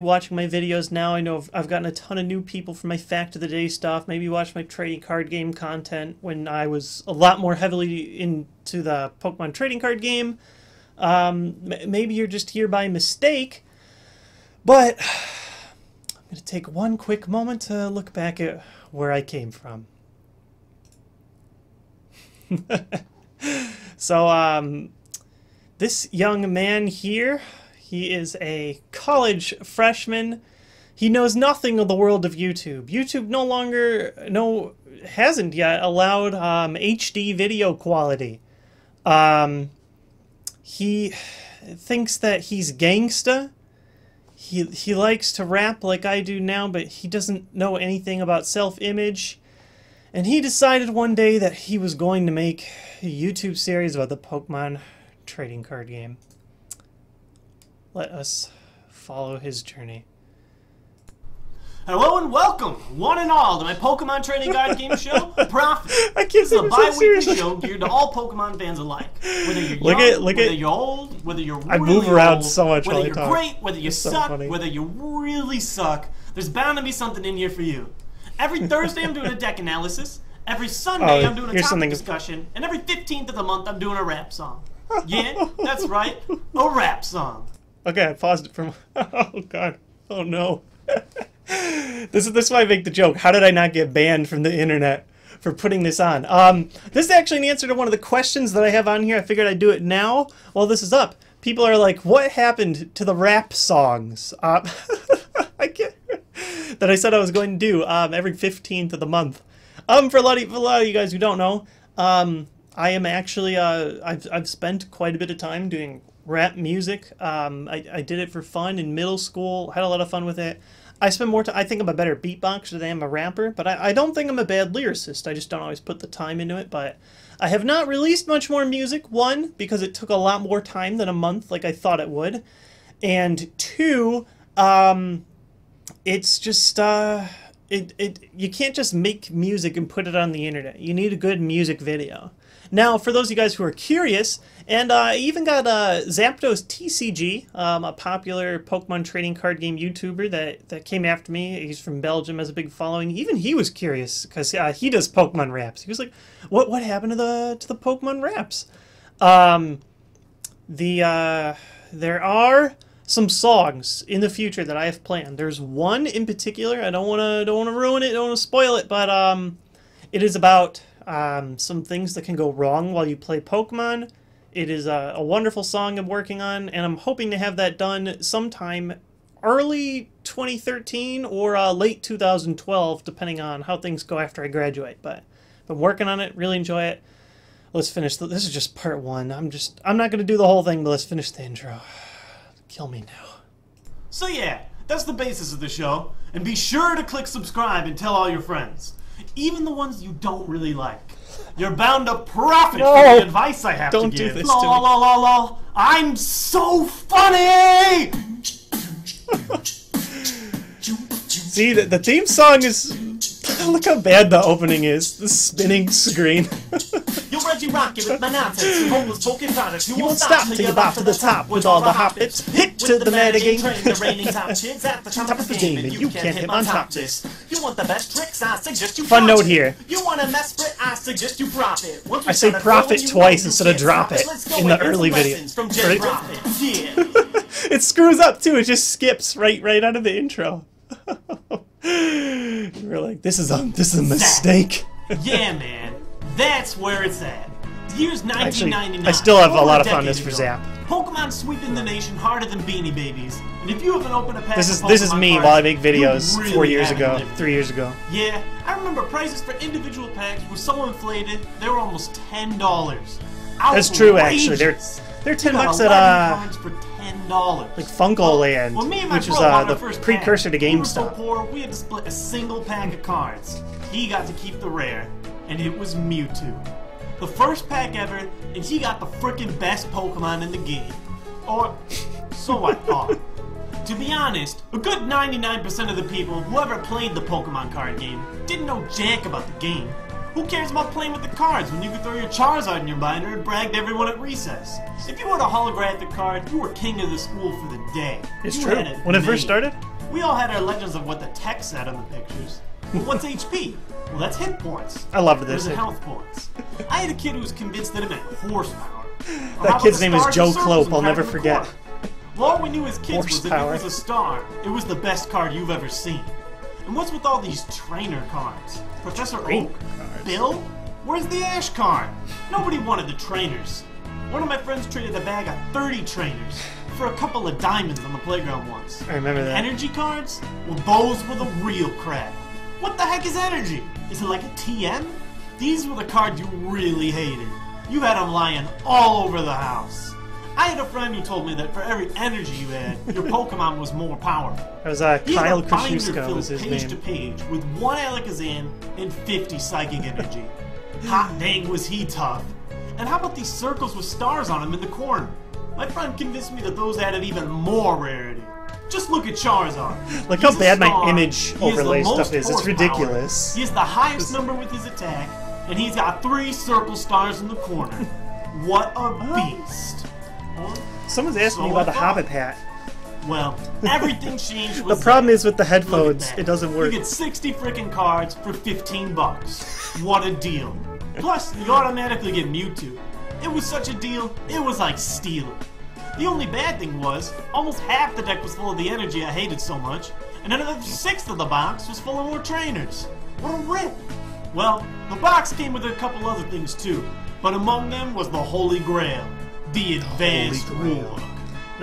watching my videos now. I know I've gotten a ton of new people from my Fact of the Day stuff. Maybe watch my trading card game content when I was a lot more heavily into the Pokemon trading card game. Maybe you're just here by mistake, but I'm going to take one quick moment to look back at where I came from. So, this young man here, he is a college freshman. He knows nothing of the world of YouTube. YouTube hasn't yet allowed HD video quality. He thinks that he's gangsta. He likes to rap like I do now, but he doesn't know anything about self-image. And he decided one day that he was going to make a YouTube series about the Pokemon trading card game. Let us follow his journey. Hello and welcome, one and all, to my Pokemon trading card game show, Profit. This is a bi-weekly show geared to all Pokemon fans alike. Whether you're young, whether you're old, whether you're really I move around old, so much whether while I you're talk. great, whether you suck, funny. whether you really suck, there's bound to be something in here for you. Every Thursday I'm doing a deck analysis, every Sunday I'm doing a topic discussion, and every 15th of the month I'm doing a rap song. Yeah, that's right, a rap song. Okay, I paused it from. Oh god. Oh no. This is why I make the joke. How did I not get banned from the internet for putting this on? This is actually an answer to one of the questions that I have on here. I figured I'd do it now while this is up. People are like, what happened to the rap songs? I can't, that I said I was going to do every 15th of the month. For a lot of you guys who don't know, I am actually I've spent quite a bit of time doing rap music. I did it for fun in middle school. Had a lot of fun with it. I spend more time. I think I'm a better beatboxer than I am a rapper, but I don't think I'm a bad lyricist. I just don't always put the time into it. But I have not released much more music. One, because it took a lot more time than a month, like I thought it would, and two, it's just you can't just make music and put it on the internet. You need a good music video. Now, for those of you guys who are curious, and I even got Zapdos TCG, a popular Pokemon trading card game YouTuber that came after me. He's from Belgium, has a big following. Even he was curious because he does Pokemon raps. He was like, "What happened to the Pokemon raps?" There are some songs in the future that I have planned. There's one in particular. I don't want to ruin it. Don't want to spoil it, but it is about some things that can go wrong while you play Pokemon. It is a wonderful song I'm working on, and I'm hoping to have that done sometime early 2013 or late 2012, depending on how things go after I graduate. But I'm working on it, really enjoy it. Let's finish. This is just part one. I'm not going to do the whole thing, but let's finish the intro. Kill me now. So yeah, that's the basis of the show, and be sure to click subscribe and tell all your friends. Even the ones you don't really like. You're bound to profit from the advice I have to give. Don't do this lol, to me. lol, lol, lol, lol. I'm so funny! See, the theme song is... Look how bad the opening is. The spinning screen. You're Reggie Rocket with my nonsense. You homeless broken products. You won't stop till you're about to the top with all the hoppits. Hit to the metagame. The reigning top kids at the top of the game, and you can't hit on top this. You want the best tricks? I suggest you Fun note here. You want a mess Brit? I suggest you profit. I say profit twice instead of drop it in the early video. It screws up too. It just skips right out of the intro. We're like, this is a mistake. Yeah, man, that's where it's at. The year's 1999. Actually, I still have a lot of fondness for Zap. Pokemon sweeping the nation harder than Beanie Babies. And if you haven't opened a pack this is me cards, while I make videos really 4 years ago, 3 years ago. Yeah, I remember prices for individual packs were so inflated they were almost $10. That's true, actually. They're $10 at for $10. like Funko Land, which is the precursor to GameStop. We were so poor, we had to split a single pack of cards. He got to keep the rare, and it was Mewtwo. The first pack ever, and he got the frickin' best Pokemon in the game. Or, so I thought. To be honest, a good 99% of the people who ever played the Pokemon card game didn't know jack about the game. Who cares about playing with the cards when you could throw your Charizard in your binder and brag to everyone at recess? If you had a holographic card, you were king of the school for the day. It's You true. had it When it made. first started, We all had our legends of what the text said on the pictures. But what's HP? Well, that's hit points. I loved There's this. the health points. I had a kid who was convinced that it meant horsepower. Or That how kid's about the name is stars Joe and circles Clope, and I'll never cracking the forget. corner? Well, all we knew as kids was that if Horsepower. it was a star, it was the best card you've ever seen. And what's with all these trainer cards? Professor Trainer Oak? cards. Bill? Where's the Ash card? Nobody wanted the trainers. One of my friends traded a bag of 30 trainers for a couple of diamonds on the playground once. I remember that. Energy cards? Well, those were the real crap. What the heck is energy? Is it like a TM? These were the cards you really hated. You had them lying all over the house. I had a friend who told me that for every energy you had, your Pokemon was more powerful. It was He had Kyle a binder Kosciuszko filled was his page to name. page with 1 Alakazam and 50 Psychic Energy. Hot dang was he tough. And how about these circles with stars on them in the corner? My friend convinced me that those added even more rarity. Just look at Charizard. Look He's how a bad my star. image He has the overlay most stuff is. It's horsepower. ridiculous. He has the highest number with his attack, and he's got 3 circle stars in the corner. What a beast. Well, Someone's asking me so about the I thought. Hobbit hat. Well, everything changed. The problem is with the Look at headphones, that. it doesn't work. You get 60 freaking cards for 15 bucks. What a deal. Plus, you automatically get Mewtwo. It was such a deal, it was like stealing. The only bad thing was, almost half the deck was full of the energy I hated so much, and another 1/6 of the box was full of more trainers. What a rip. Well, the box came with a couple other things too, but among them was the Holy Grail, the Advanced Holy Grail. Rulebook.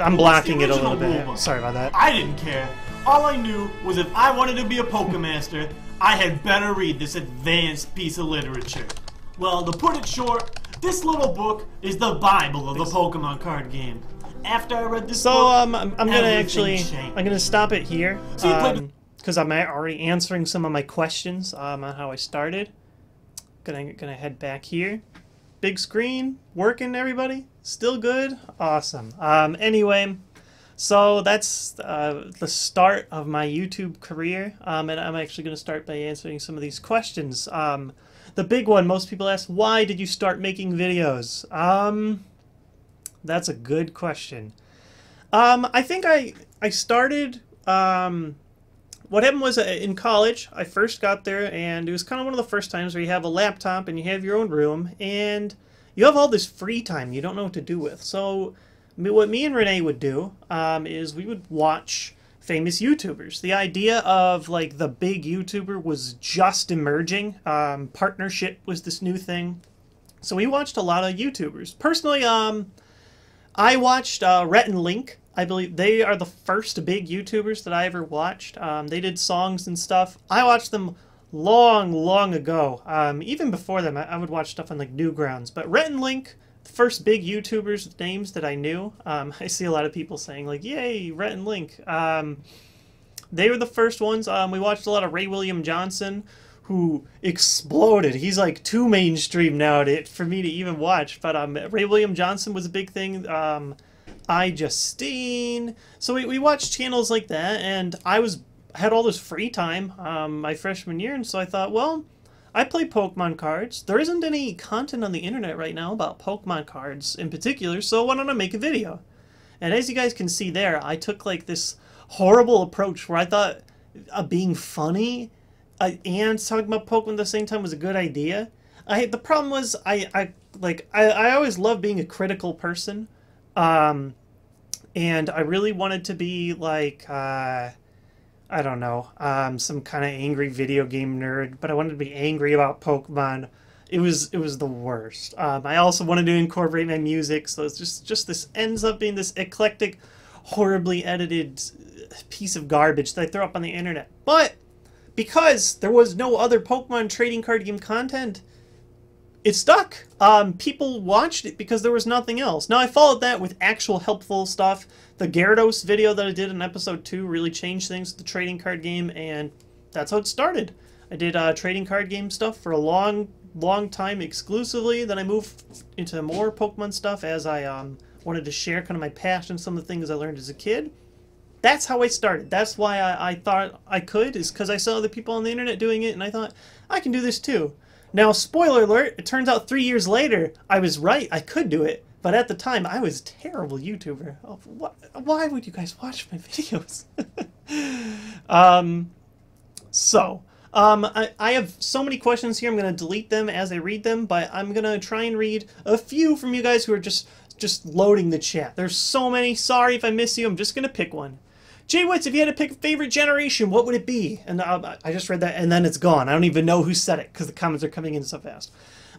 I'm blocking it a original little bit. rulebook. Sorry about that. I didn't care. All I knew was if I wanted to be a Pokemaster, I had better read this advanced piece of literature. Well, to put it short, this little book is the Bible of the Pokemon card game. After I read this So book, I'm gonna everything actually changed. I'm gonna stop it here So you played- because I'm already answering some of my questions on how I started. Gonna head back here. Big screen working, everybody. Still good. Awesome. Anyway, so that's the start of my YouTube career, and I'm actually gonna start by answering some of these questions. The big one most people ask: why did you start making videos? That's a good question. I think I started. What happened was in college, I first got there, and it was kind of one of the first times where you have a laptop and you have your own room, and you have all this free time you don't know what to do with. So, what me and Renee would do is we would watch famous YouTubers. The idea of like the big YouTuber was just emerging. Partnership was this new thing. So we watched a lot of YouTubers. Personally, I watched Rhett and Link. I believe they are the first big YouTubers that I ever watched. They did songs and stuff. I watched them long ago. Even before them, I would watch stuff on like Newgrounds. But Rhett and Link, the first big YouTubers with names that I knew. I see a lot of people saying like, "Yay, Rhett and Link." They were the first ones. We watched a lot of Ray William Johnson, who exploded. He's like too mainstream now for me to even watch. But Ray William Johnson was a big thing. iJustine. So we watched channels like that, and I had all this free time my freshman year, and so I thought, well, I play Pokemon cards. There isn't any content on the internet right now about Pokemon cards in particular, so why don't I make a video? And as you guys can see there, I took like this horrible approach where I thought being funny and talking about Pokemon at the same time was a good idea. The problem was I always loved being a critical person. And I really wanted to be like, I don't know, some kind of angry video game nerd, but I wanted to be angry about Pokemon. It was the worst. I also wanted to incorporate my music, so it's just this ends up being this eclectic, horribly edited piece of garbage that I throw up on the internet. But because there was no other Pokemon trading card game content, it stuck. People watched it because there was nothing else. Now, I followed that with actual helpful stuff. The Gyarados video that I did in episode 2 really changed things with the trading card game, and that's how it started. I did trading card game stuff for a long time exclusively. Then I moved into more Pokemon stuff as I wanted to share kind of my passion, some of the things I learned as a kid. That's how I started. That's why I thought I could, is because I saw other people on the internet doing it, and I thought, I can do this too. Now, spoiler alert, it turns out 3 years later, I was right, I could do it. But at the time, I was a terrible YouTuber. Oh, why would you guys watch my videos? I have so many questions here. I'm going to delete them as I read them, but I'm going to try and read a few from you guys who are just loading the chat. There's so many. Sorry if I miss you. I'm just going to pick one. Jay Witz, if you had to pick a favorite generation, what would it be? And I just read that, and then it's gone. I don't even know who said it because the comments are coming in so fast.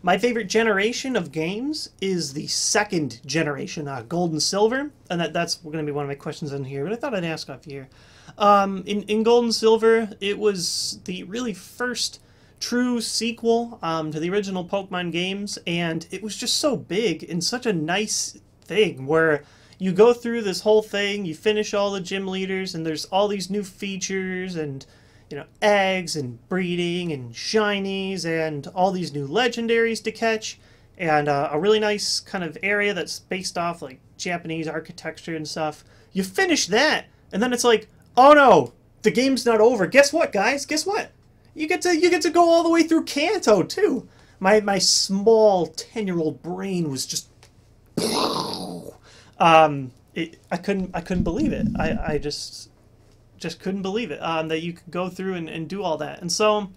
My favorite generation of games is the second generation, Gold and Silver, and that's going to be one of my questions in here, but I thought I'd ask off here. In Gold and Silver, it was the really first true sequel to the original Pokemon games, and it was just so big and such a nice thing where you go through this whole thing, you finish all the gym leaders, and there's all these new features and, you know, eggs and breeding and shinies and all these new legendaries to catch, and a really nice kind of area that's based off like Japanese architecture and stuff. You finish that, and then it's like, oh no, the game's not over. Guess what, guys? Guess what? You get to go all the way through Kanto too. My small 10-year-old brain was just I couldn't believe it. I just couldn't believe it that you could go through and do all that. And so,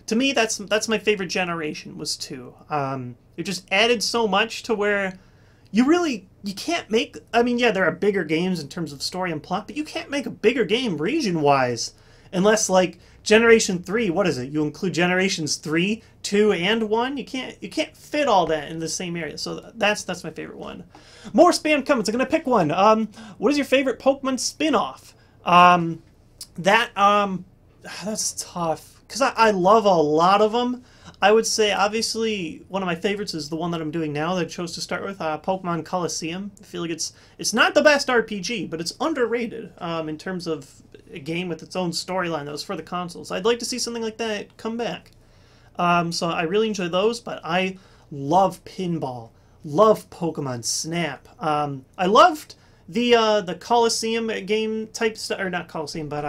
to me, that's my favorite generation was 2. It just added so much to where you can't make. I mean, yeah, there are bigger games in terms of story and plot, but you can't make a bigger game region-wise unless like Generation 3. What is it? You include Generations 3, 2, and 1. You can't fit all that in the same area. So that's my favorite one. More spam comments. I'm gonna pick one. What is your favorite Pokemon spin-off? That's tough because I love a lot of them. I would say obviously one of my favorites is the one that I'm doing now that I chose to start with, Pokemon Colosseum. I feel like it's not the best RPG, but it's underrated in terms of a game with its own storyline that was for the consoles. I'd like to see something like that come back. So I really enjoy those, but I love pinball. Love Pokemon Snap. I loved the Colosseum game type or not Colosseum, but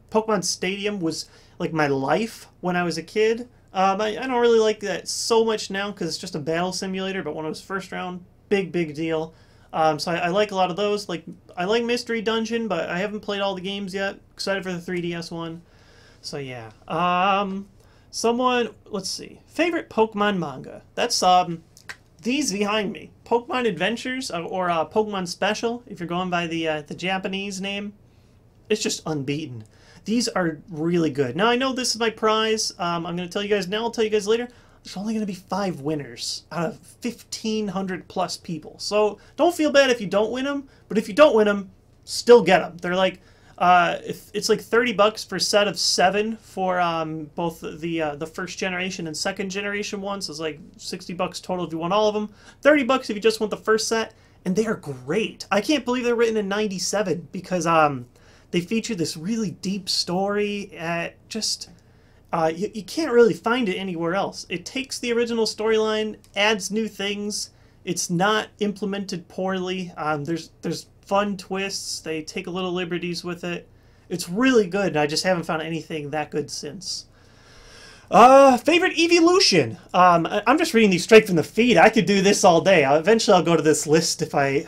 Pokemon Stadium was like my life when I was a kid. I don't really like that so much now because it's just a battle simulator, but when it was first round, big deal. So I like a lot of those. Like I like Mystery Dungeon, but I haven't played all the games yet. Excited for the 3DS one. So yeah. Let's see. Favorite Pokemon manga. That's these behind me. Pokemon Adventures or Pokemon Special, if you're going by the Japanese name. It's just unbeaten. These are really good. Now, I know this is my prize. I'm going to tell you guys now. I'll tell you guys later. There's only going to be 5 winners out of 1,500 plus people. So don't feel bad if you don't win them. But if you don't win them, still get them. They're like, if it's like $30 for a set of 7 for both the first generation and second generation ones. So it's like $60 total if you want all of them. $30 if you just want the first set. And they are great. I can't believe they're written in '97 because they feature this really deep story. You can't really find it anywhere else. It takes the original storyline, adds new things. It's not implemented poorly. There's fun twists. They take a little liberties with it. It's really good. I just haven't found anything that good since. Favorite evolution. I'm just reading these straight from the feed. I could do this all day. Eventually I'll go to this list if I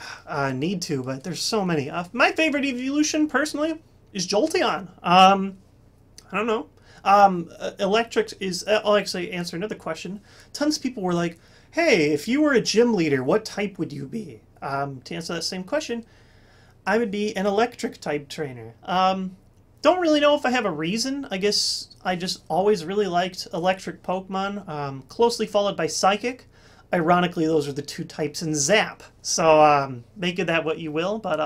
need to, but there's so many. My favorite evolution, personally, is Jolteon. I don't know. Electric is... I'll actually answer another question. Tons of people were like, hey, if you were a gym leader, what type would you be? To answer that same question, I would be an electric type trainer. Don't really know if I have a reason. I guess I just always really liked electric Pokemon, closely followed by Psychic. Ironically, those are the 2 types in Zap. So make of that what you will. But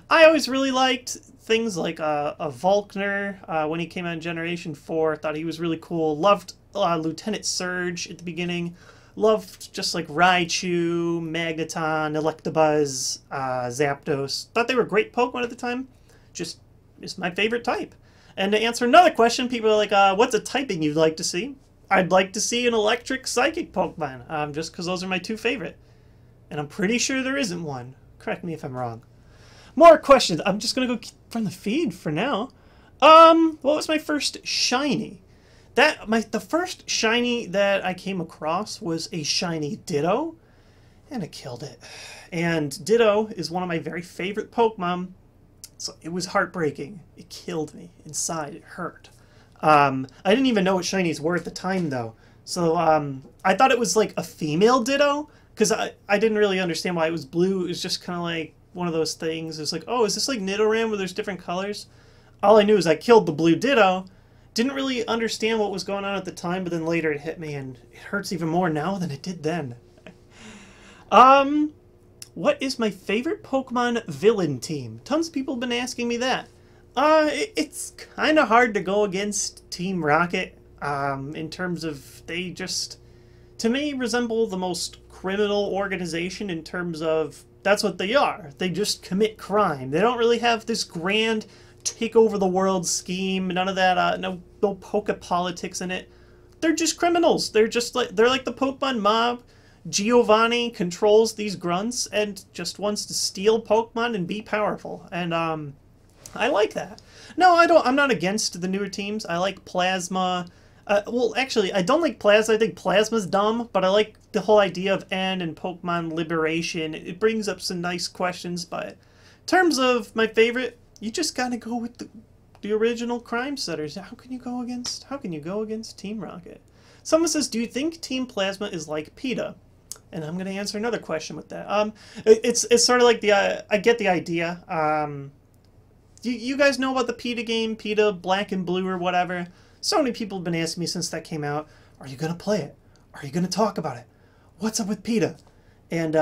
I always really liked things like a Volkner when he came out in Generation 4. Thought he was really cool. Loved Lieutenant Surge at the beginning. Loved just like Raichu, Magneton, Electabuzz, Zapdos. Thought they were great Pokemon at the time. Just is my favorite type. And to answer another question, people are like, what's a typing you'd like to see? I'd like to see an electric psychic Pokemon, just because those are my 2 favorite. And I'm pretty sure there isn't one. Correct me if I'm wrong. More questions. I'm just going to go from the feed for now. What was my first shiny? The first shiny that I came across was a shiny Ditto, and I killed it. And Ditto is one of my very favorite Pokemon, so it was heartbreaking. It killed me inside. It hurt. I didn't even know what shinies were at the time, though. So I thought it was like a female Ditto, because I didn't really understand why it was blue. It was just kind of like one of those things. It's like, oh, is this like Nidoran where there's different colors? All I knew is I killed the blue Ditto. Didn't really understand what was going on at the time, but then later it hit me, and it hurts even more now than it did then. What is my favorite Pokemon villain team? Tons of people have been asking me that. It's kind of hard to go against Team Rocket, in terms of they just, to me, resemble the most criminal organization in terms of that's what they are. They just commit crime. They don't really have this grand take over the world scheme. None of that. No Poke politics in it. They're just criminals. They're like the Pokemon mob. Giovanni controls these grunts and just wants to steal Pokemon and be powerful. And I like that. No, I'm not against the newer teams. I like Plasma. Well, actually, I don't like Plasma. I think Plasma's dumb, but I like the whole idea of N and Pokemon Liberation. It brings up some nice questions, but in terms of my favorite, you just gotta go with the original Crime Setters. How can you go against Team Rocket? Someone says, do you think Team Plasma is like PETA? And I'm gonna answer another question with that. It's sort of like I get the idea. You guys know about the PETA game, PETA Black and Blue or whatever? So many people have been asking me since that came out, are you going to play it? Are you going to talk about it? What's up with PETA? And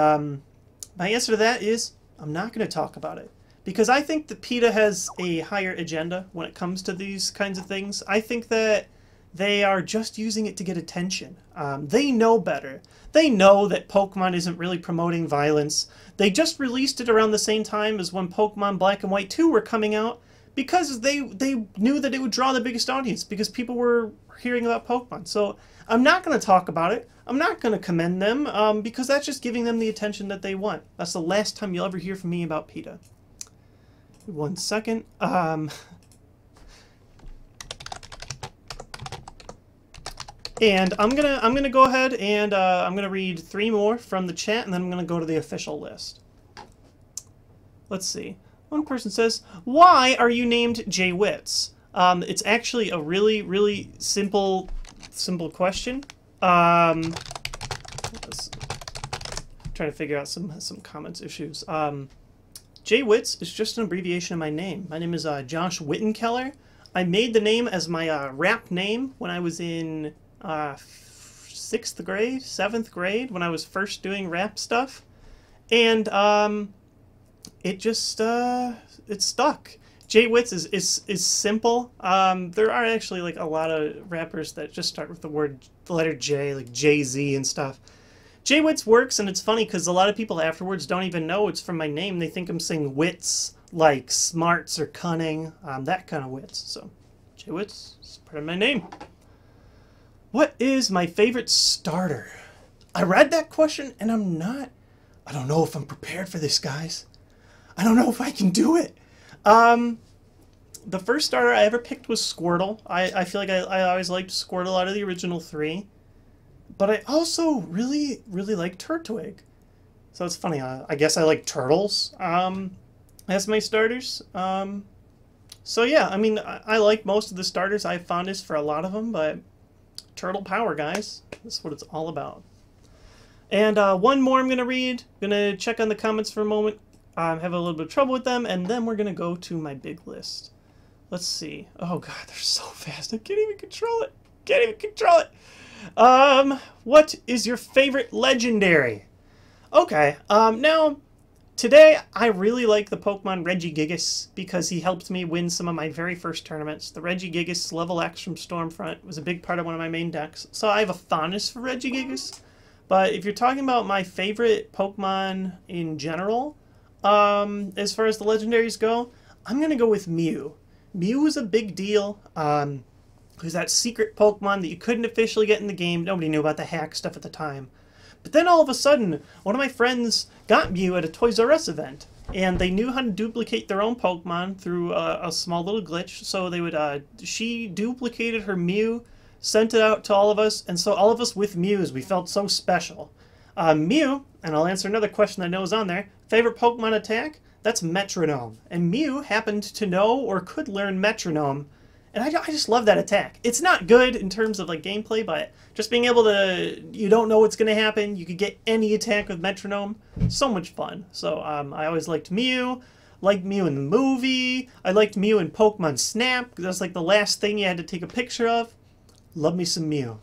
my answer to that is, I'm not going to talk about it. Because I think that PETA has a higher agenda when it comes to these kinds of things. I think that they are just using it to get attention. They know better. They know that Pokemon isn't really promoting violence. They just released it around the same time as when Pokemon Black and White 2 were coming out, because they knew that it would draw the biggest audience, because people were hearing about Pokemon. So I'm not going to talk about it. I'm not going to commend them, because that's just giving them the attention that they want. That's the last time you'll ever hear from me about PETA. 1 second. And I'm gonna go ahead and I'm gonna read 3 more from the chat, and then I'm gonna go to the official list. Let's see. One person says, "Why are you named Jay Witz?" It's actually a really simple question. Let's try to figure out some comments issues. Jay Witz is just an abbreviation of my name. My name is Josh Wittenkeller. I made the name as my rap name when I was in 6th grade, 7th grade, when I was first doing rap stuff, and it just it stuck. Jay Witz is simple. There are actually like a lot of rappers that just start with the letter J, like Jay-Z and stuff. Jay Witz works, and it's funny because a lot of people afterwards don't even know it's from my name. They think I'm saying wits, like smarts or cunning, that kind of wits. So Jay Witz is part of my name. What is my favorite starter? I read that question, and I don't know if I'm prepared for this, guys. I don't know if I can do it. The first starter I ever picked was Squirtle. I feel like I always liked Squirtle out of the original 3. But I also really like Turtwig. So it's funny, I guess I like turtles as my starters. So yeah, I mean, I like most of the starters. I have fondness for a lot of them, but turtle power, guys. That's what it's all about. And one more I'm going to read. I'm going to check on the comments for a moment. I'm having a little bit of trouble with them, and then we're going to go to my big list. Let's see. Oh god, they're so fast. I can't even control it. What is your favorite legendary? Okay, now, today I really like the Pokemon Regigigas because he helped me win some of my very first tournaments. The Regigigas level X from Stormfront was a big part of one of my main decks, so I have a fondness for Regigigas. But if you're talking about my favorite Pokemon in general, as far as the legendaries go, I'm going to go with Mew. Mew is a big deal. Who's that secret Pokemon that you couldn't officially get in the game. Nobody knew about the hack stuff at the time. But then all of a sudden, one of my friends got Mew at a Toys R Us event, and they knew how to duplicate their own Pokemon through a small little glitch. So they would, she duplicated her Mew sent it out to all of us, and so all of us with Mews, we felt so special. Mew, and I'll answer another question that I know is on there, favorite Pokemon attack? That's Metronome. And Mew happened to know or could learn Metronome, and I just love that attack. It's not good in terms of like gameplay, but just being able to, you don't know what's going to happen, you could get any attack with Metronome, so much fun. So I always liked Mew in the movie, I liked Mew in Pokemon Snap, because that's like the last thing you had to take a picture of. Love me some Mew.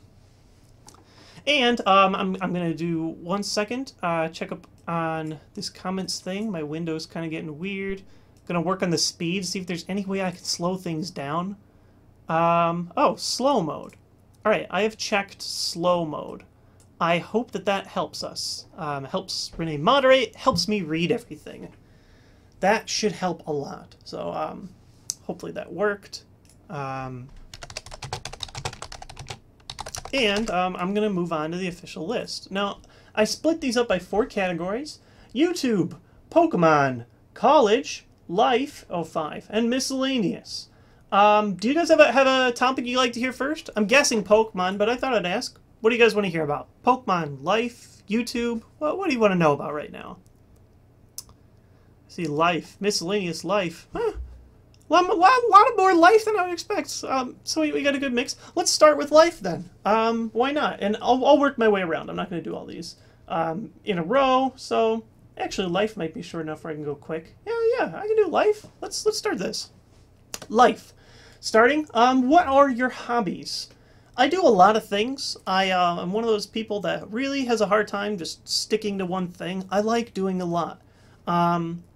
And I'm going to do 1 second, check up on this comments thing. My window's kind of getting weird. Going to work on the speed, see if there's any way I can slow things down. Oh, slow mode. Alright, I have checked slow mode. I hope that that helps us. Helps Renee moderate, helps me read everything. That should help a lot. So, hopefully that worked. And I'm going to move on to the official list. Now, I split these up by 4 categories. YouTube, Pokemon, College, Life, 05, and Miscellaneous. Do you guys have a topic you'd like to hear first? I'm guessing Pokemon, but I thought I'd ask. What do you guys want to hear about? Pokemon, Life, YouTube? What do you want to know about right now? See, Life, Miscellaneous, Life. Huh. A lot more Life than I would expect. So we got a good mix. Let's start with Life then. Why not? And I'll work my way around. I'm not going to do all these in a row. So actually, Life might be short enough where I can go quick. Yeah, I can do Life. Let's start this. Life. Starting. What are your hobbies? I do a lot of things. I'm one of those people that really has a hard time just sticking to one thing. I like doing a lot.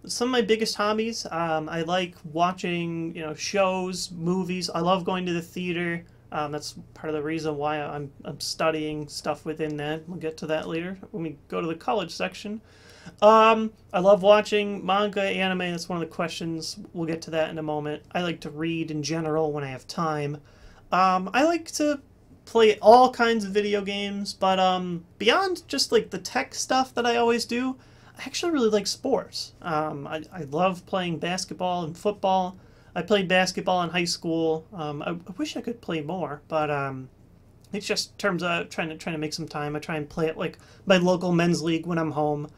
Some of my biggest hobbies, I like watching, shows, movies. I love going to the theater. That's part of the reason why I'm studying stuff within that. We'll get to that later when we go to the college section. I love watching manga, anime. That's one of the questions. We'll get to that in a moment. I like to read in general when I have time. I like to play all kinds of video games, but beyond just like the tech stuff that I always do, I actually really like sports. I love playing basketball and football. I played basketball in high school. I wish I could play more, but it's just in terms of trying to make some time. I try and play at like my local men's league when I'm home.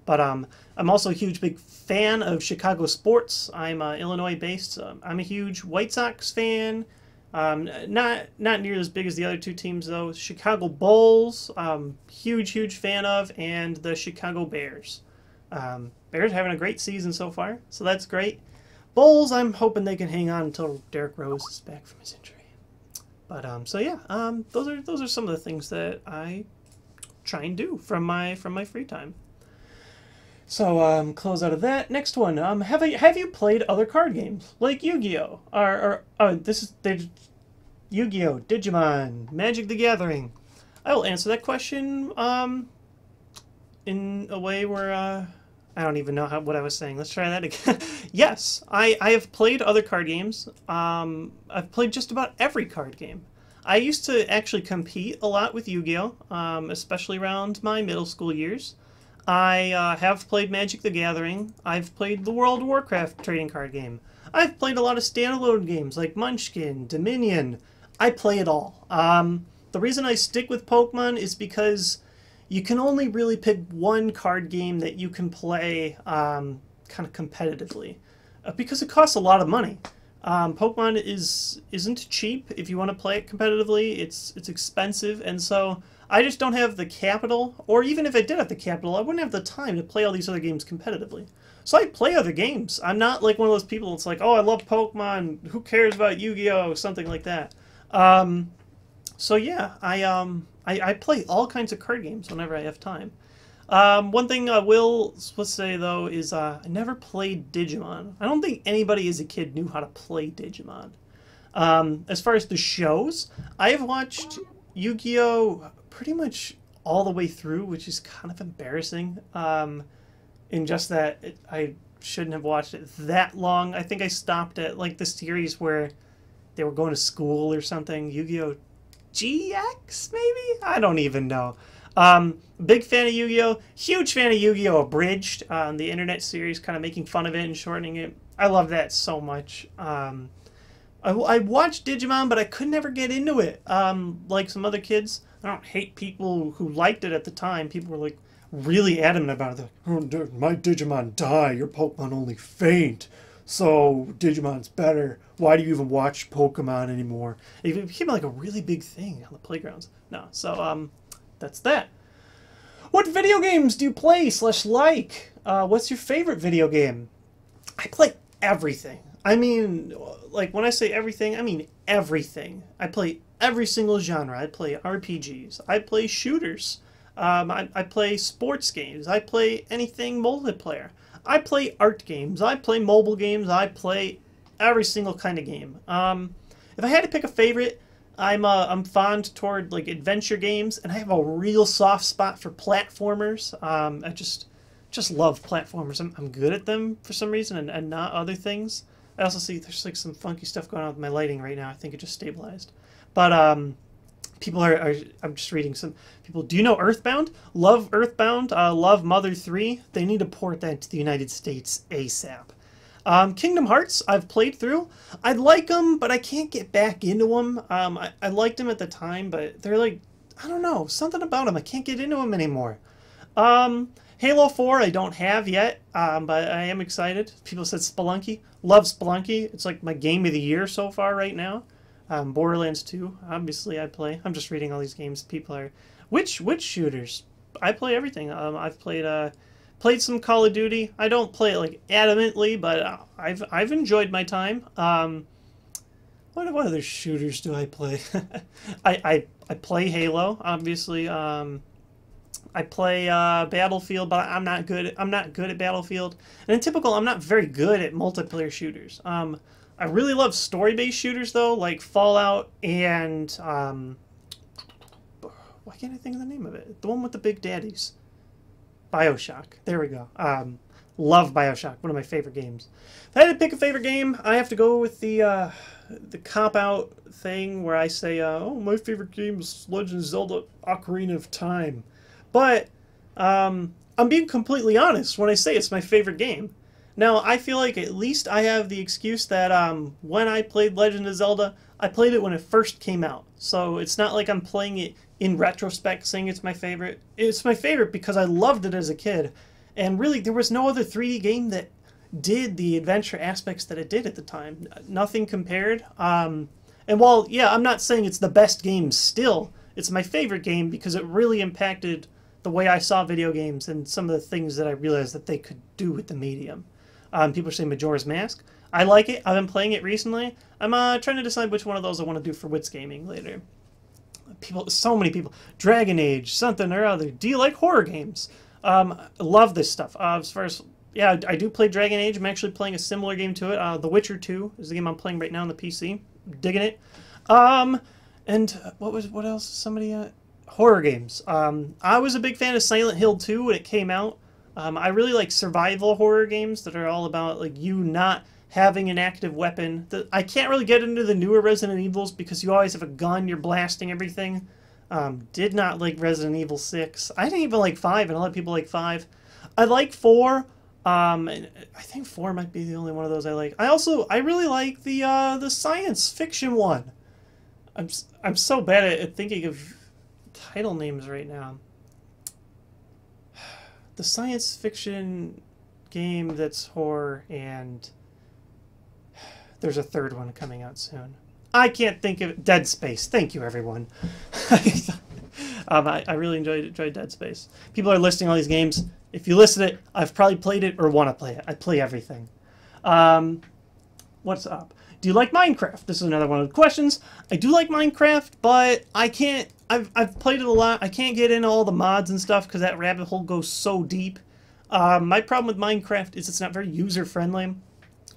But I'm also a huge big fan of Chicago sports. I'm Illinois based. I'm a huge White Sox fan. Not near as big as the other 2 teams though. Chicago Bulls, huge fan of, and the Chicago Bears. Bears having a great season so far, so that's great. Bulls, I'm hoping they can hang on until Derrick Rose is back from his injury. But so yeah, those are some of the things that I try and do from my free time. So close out of that. Next one. Have you played other card games like Yu-Gi-Oh? Yu-Gi-Oh, Digimon, Magic the Gathering? I will answer that question in a way where I don't even know what I was saying. Let's try that again. Yes, I have played other card games. I've played just about every card game. I used to actually compete a lot with Yu-Gi-Oh, especially around my middle school years. I have played Magic the Gathering. I've played the World of Warcraft trading card game. I've played a lot of standalone games like Munchkin, Dominion. I play it all. The reason I stick with Pokemon is because you can only really pick one card game that you can play kind of competitively, because it costs a lot of money. Pokemon isn't cheap if you want to play it competitively. It's expensive, and so I just don't have the capital, or even if I did have the capital, I wouldn't have the time to play all these other games competitively. So I play other games. I'm not like one of those people that's like, oh, I love Pokemon, who cares about Yu-Gi-Oh, something like that. So yeah, I play all kinds of card games whenever I have time. One thing I will say, though, is I never played Digimon. I don't think anybody as a kid knew how to play Digimon. As far as the shows, I have watched Yu-Gi-Oh! Pretty much all the way through, which is kind of embarrassing, in just that I shouldn't have watched it that long. I think I stopped at like the series where they were going to school or something. Yu-Gi-Oh! GX, maybe? I don't even know. Big fan of Yu-Gi-Oh! Huge fan of Yu-Gi-Oh! Abridged, the internet series, kind of making fun of it and shortening it. I love that so much. I watched Digimon, but I could never get into it. Like some other kids, I don't hate people who liked it at the time. People were like really adamant about it. They're like, oh, my Digimon die. Your Pokemon only faint. So Digimon's better. Why do you even watch Pokemon anymore? It became like a really big thing on the playgrounds. No, so that's that. What video games do you play / like? What's your favorite video game? I play everything. I mean, like when I say everything, I mean everything. I play every single genre. I play RPGs. I play shooters. I play sports games. I play anything multiplayer. I play art games. I play mobile games. I play every single kind of game. If I had to pick a favorite, I'm fond toward like adventure games, and I have a real soft spot for platformers. I just love platformers. I'm good at them for some reason, and not other things. I also see there's like some funky stuff going on with my lighting right now. I think it just stabilized. But people are I'm just reading some people. Do you know Earthbound? Love Earthbound. Love Mother 3. They need to port that to the United States ASAP. Kingdom Hearts, I've played through. I like them, but I can't get back into them. I liked them at the time, but they're like, I don't know, something about them. I can't get into them anymore. Halo 4 I don't have yet, but I am excited. People said Spelunky. Love Spelunky. It's like my game of the year so far right now. Borderlands 2, obviously I play. I'm just reading all these games. People are... Which shooters? I play everything. I've played some Call of Duty. I don't play it like adamantly, but I've enjoyed my time. What other shooters do I play? I play Halo, obviously. I play Battlefield, but I'm not good at Battlefield. And in typical, I'm not very good at multiplayer shooters. I really love story-based shooters though, like Fallout and why can't I think of the name of it? The one with the big daddies. BioShock. There we go. Love BioShock. One of my favorite games. If I had to pick a favorite game, I have to go with the cop-out thing where I say, oh, my favorite game is Legend of Zelda Ocarina of Time. But I'm being completely honest when I say it's my favorite game. Now, I feel like at least I have the excuse that when I played Legend of Zelda, I played it when it first came out. So it's not like I'm playing it in retrospect saying it's my favorite. It's my favorite because I loved it as a kid. And really, there was no other 3D game that did the adventure aspects that it did at the time. Nothing compared. And while, yeah, I'm not saying it's the best game still, it's my favorite game because it really impacted the way I saw video games and some of the things that I realized that they could do with the medium. People are saying Majora's Mask. I like it. I've been playing it recently. I'm trying to decide which one of those I want to do for Wits Gaming later. So many people. Dragon Age, something or other. Do you like horror games? I love this stuff. As far as, yeah, I do play Dragon Age. I'm actually playing a similar game to it. The Witcher 2 is the game I'm playing right now on the PC. Digging it. And what else? Somebody, horror games. I was a big fan of Silent Hill 2 when it came out. I really like survival horror games that are all about like you not having an active weapon. I can't really get into the newer Resident Evils because you always have a gun, you're blasting everything. Did not like Resident Evil 6. I didn't even like 5, and a lot of people like 5. I like 4. And I think 4 might be the only one of those I like. I really like the science fiction one. I'm so bad at thinking of title names right now. The science fiction game that's horror, and there's a third one coming out soon. I can't think of it. Dead Space. Thank you, everyone. I really enjoyed Dead Space. People are listing all these games. If you listed it, I've probably played it or want to play it. I play everything. What's up? Do you like Minecraft? This is another one of the questions. I do like Minecraft, but I can't... I've played it a lot. I can't get into all the mods and stuff because that rabbit hole goes so deep. My problem with Minecraft is it's not very user-friendly.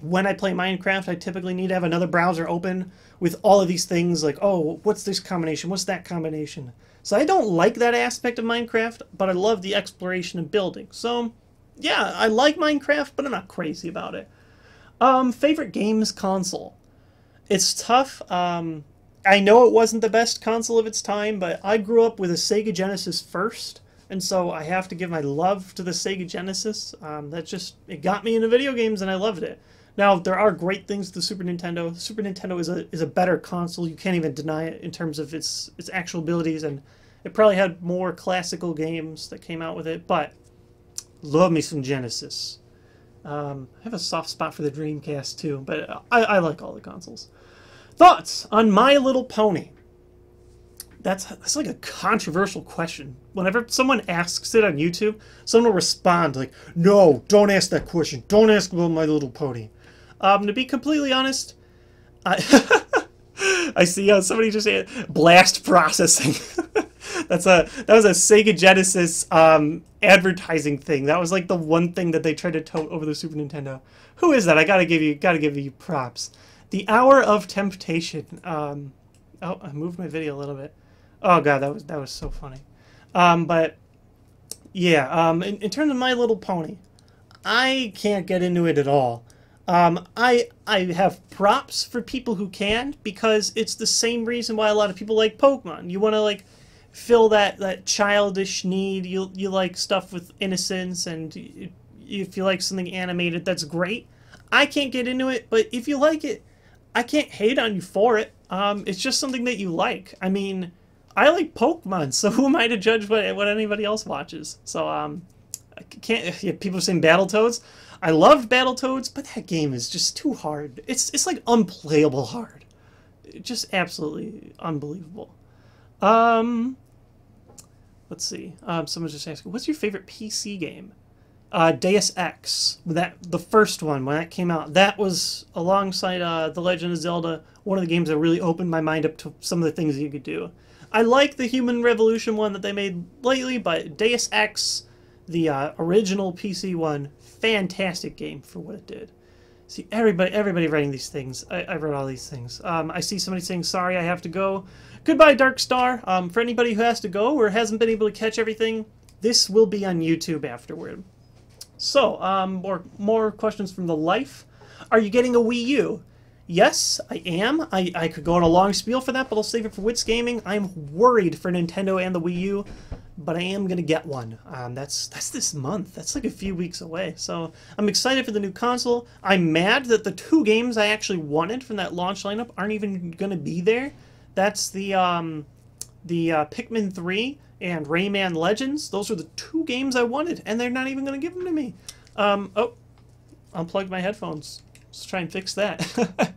When I play Minecraft, I typically need to have another browser open with all of these things like, oh, what's this combination? What's that combination? So I don't like that aspect of Minecraft, but I love the exploration and building. So, yeah, I like Minecraft, but I'm not crazy about it. Favorite games console. It's tough. I know it wasn't the best console of its time, but I grew up with a Sega Genesis first, and so I have to give my love to the Sega Genesis. It got me into video games, and I loved it. Now, there are great things with the Super Nintendo. The Super Nintendo is a better console. You can't even deny it in terms of its actual abilities, and it probably had more classical games that came out with it, but love me some Genesis. I have a soft spot for the Dreamcast too, but I like all the consoles. Thoughts on My Little Pony? That's like a controversial question. Whenever someone asks it on YouTube, someone will respond like, "No, don't ask that question. Don't ask about My Little Pony." To be completely honest, I I see somebody just said blast processing. That was a Sega Genesis advertising thing. That was like the one thing that they tried to tote over the Super Nintendo. Who is that? I gotta give you props. The Hour of Temptation. Oh, I moved my video a little bit. Oh god, that was so funny. But yeah, in terms of My Little Pony, I can't get into it at all. I have props for people who can, because it's the same reason why a lot of people like Pokemon. You want to like fill that childish need. You like stuff with innocence, and if you like something animated, that's great. I can't get into it, but if you like it, I can't hate on you for it. It's just something that you like. I mean, I like Pokemon, so who am I to judge what anybody else watches? So I can't. Yeah, people are saying Battletoads. I loved Battletoads, but that game is just too hard. It's like unplayable hard. Just absolutely unbelievable. Let's see. Someone's just asking, what's your favorite PC game? Deus Ex. The first one, when that came out, that was alongside The Legend of Zelda, one of the games that really opened my mind up to some of the things you could do. I like the Human Revolution one that they made lately, but Deus Ex, the original PC one, fantastic game for what it did. See, everybody writing these things. I wrote all these things. I see somebody saying, sorry, I have to go. Goodbye, Dark Star. For anybody who has to go or hasn't been able to catch everything, this will be on YouTube afterward. So, more questions from the life. Are you getting a Wii U? Yes, I am. I could go on a long spiel for that, but I'll save it for Wits Gaming. I'm worried for Nintendo and the Wii U, but I am going to get one. That's this month. That's like a few weeks away. So I'm excited for the new console. I'm mad that the two games I actually wanted from that launch lineup aren't even going to be there. That's the Pikmin 3 and Rayman Legends. Those are the two games I wanted, and they're not even going to give them to me. Oh, unplugged my headphones. Let's try and fix that.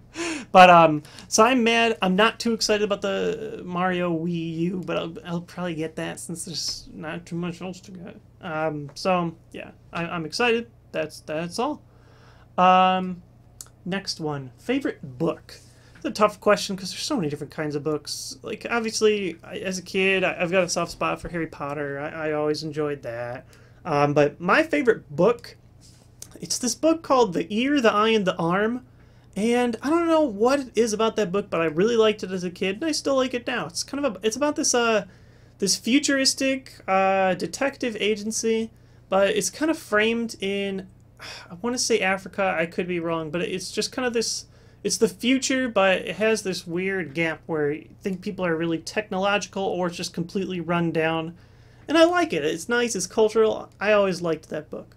But, so I'm mad. I'm not too excited about the Mario Wii U, but I'll probably get that since there's not too much else to get. So, yeah, I'm excited. That's all. Next one. Favorite book? It's a tough question because there's so many different kinds of books. Like, obviously, as a kid, I've got a soft spot for Harry Potter. I always enjoyed that. But my favorite book, it's this book called The Ear, the Eye, and the Arm. And I don't know what it is about that book, but I really liked it as a kid, and I still like it now. It's kind of it's about this this futuristic detective agency, but it's kind of framed in, I want to say Africa. I could be wrong, but it's just kind of this. It's the future, but it has this weird gap where you think people are really technological or it's just completely run down. And I like it. It's nice. It's cultural. I always liked that book.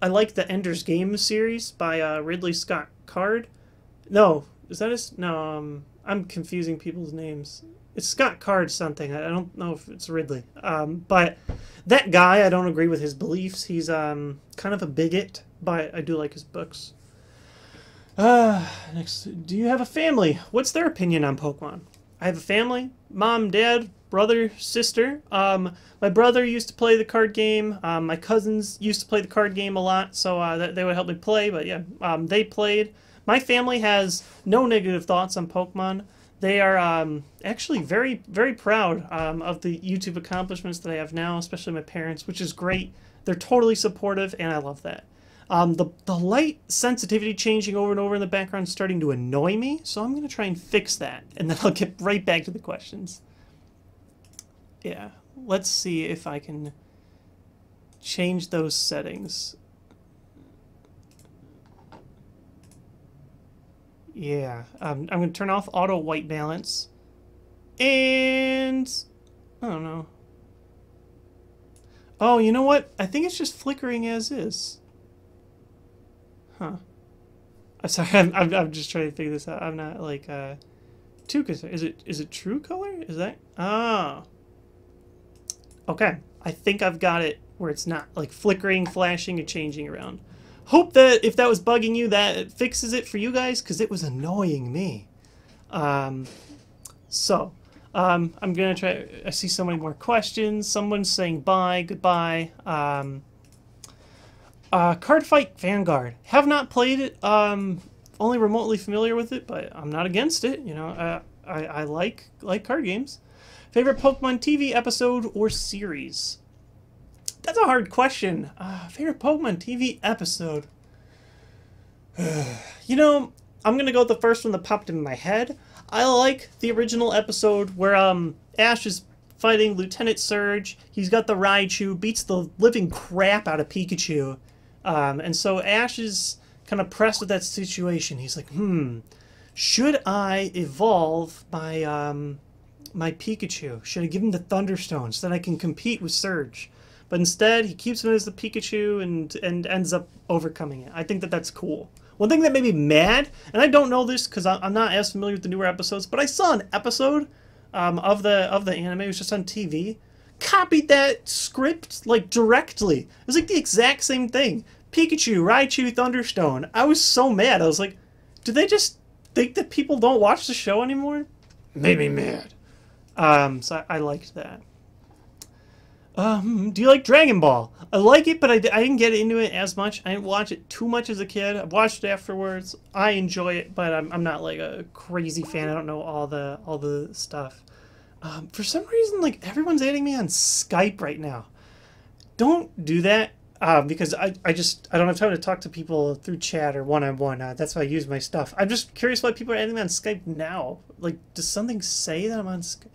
I like the Ender's Game series by Ridley Scott Card. No, is that his? No, I'm confusing people's names. It's Scott Card something. I don't know if it's Ridley. But that guy, I don't agree with his beliefs. He's kind of a bigot, but I do like his books. Next, do you have a family? What's their opinion on Pokemon? I have a family. Mom, dad, brother, sister. My brother used to play the card game. My cousins used to play the card game a lot, so they would help me play. But yeah, they played. My family has no negative thoughts on Pokemon. They are actually very, very proud of the YouTube accomplishments that I have now, especially my parents, which is great. They're totally supportive, and I love that. The light sensitivity changing over and over in the background is starting to annoy me, so I'm going to try and fix that, and then I'll get right back to the questions. Yeah, let's see if I can change those settings. Yeah, I'm going to turn off auto white balance, and I don't know. Oh, you know what? I think it's just flickering as is. I'm sorry, I'm just trying to figure this out. I'm not like too concerned. Is it true color? Is that? Oh. Okay. I think I've got it where it's not like flickering, flashing, and changing around. Hope that if that was bugging you, that fixes it for you guys, because it was annoying me. I'm gonna try. I see so many more questions. Someone's saying bye, goodbye. Cardfight Vanguard. Have not played it. Only remotely familiar with it, but I'm not against it. You know, I like card games. Favorite Pokemon TV episode or series? That's a hard question. Favorite Pokemon TV episode? You know, I'm gonna go with the first one that popped in my head. I like the original episode where Ash is fighting Lieutenant Surge. He's got the Raichu, beats the living crap out of Pikachu. And so Ash is kind of pressed with that situation. He's like, should I evolve my my Pikachu? Should I give him the Thunderstone so that I can compete with Surge? But instead, he keeps him as the Pikachu and ends up overcoming it. I think that that's cool. One thing that made me mad, and I don't know this because I'm not as familiar with the newer episodes, but I saw an episode of the anime. It was just on TV. Copied that script like directly. It was like the exact same thing. Pikachu, Raichu, Thunderstone. I was so mad. I was like, do they just think that people don't watch the show anymore? Made me mad. So I liked that. Do you like Dragon Ball? I like it, but I didn't get into it as much. I didn't watch it too much as a kid. I watched it afterwards. I enjoy it, but I'm not like a crazy fan. I don't know all the stuff. For some reason, like everyone's adding me on Skype right now. Don't do that because I don't have time to talk to people through chat or one-on-one. That's why I use my stuff. I'm just curious why people are adding me on Skype now. Like, does something say that I'm on Skype?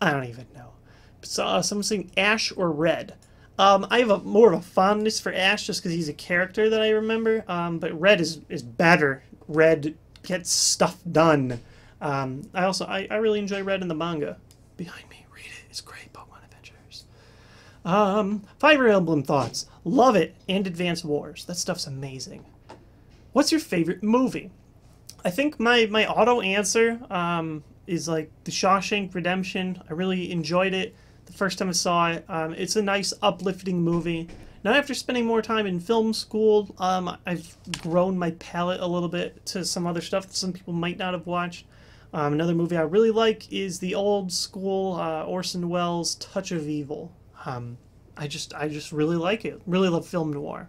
I don't even know. So, someone's saying Ash or Red. I have more of a fondness for Ash just because he's a character that I remember. But Red is better. Red gets stuff done. I really enjoy Red in the manga. Behind me, read it. It's great. Pokemon Adventures. Fire Emblem thoughts. Love it. And Advance Wars. That stuff's amazing. What's your favorite movie? I think my auto answer is like The Shawshank Redemption. I really enjoyed it the first time I saw it. It's a nice, uplifting movie. Now, after spending more time in film school, I've grown my palate a little bit to some other stuff that some people might not have watched. Another movie I really like is the old school Orson Welles' Touch of Evil. I just really like it. Really love film noir.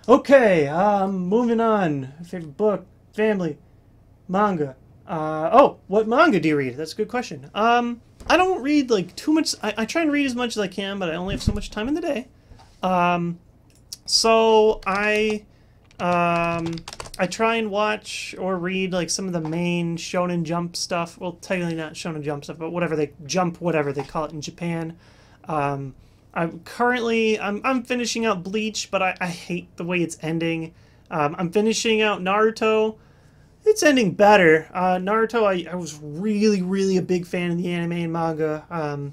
Okay, moving on. Favorite book, family, manga. What manga do you read? That's a good question. I don't read like too much. I try and read as much as I can, but I only have so much time in the day. So I try and watch or read like some of the main Shonen Jump stuff. Well, technically not Shonen Jump stuff, but whatever they call it in Japan. I'm finishing out Bleach, but I hate the way it's ending. I'm finishing out Naruto. It's ending better. Naruto, I was really, really a big fan of the anime and manga.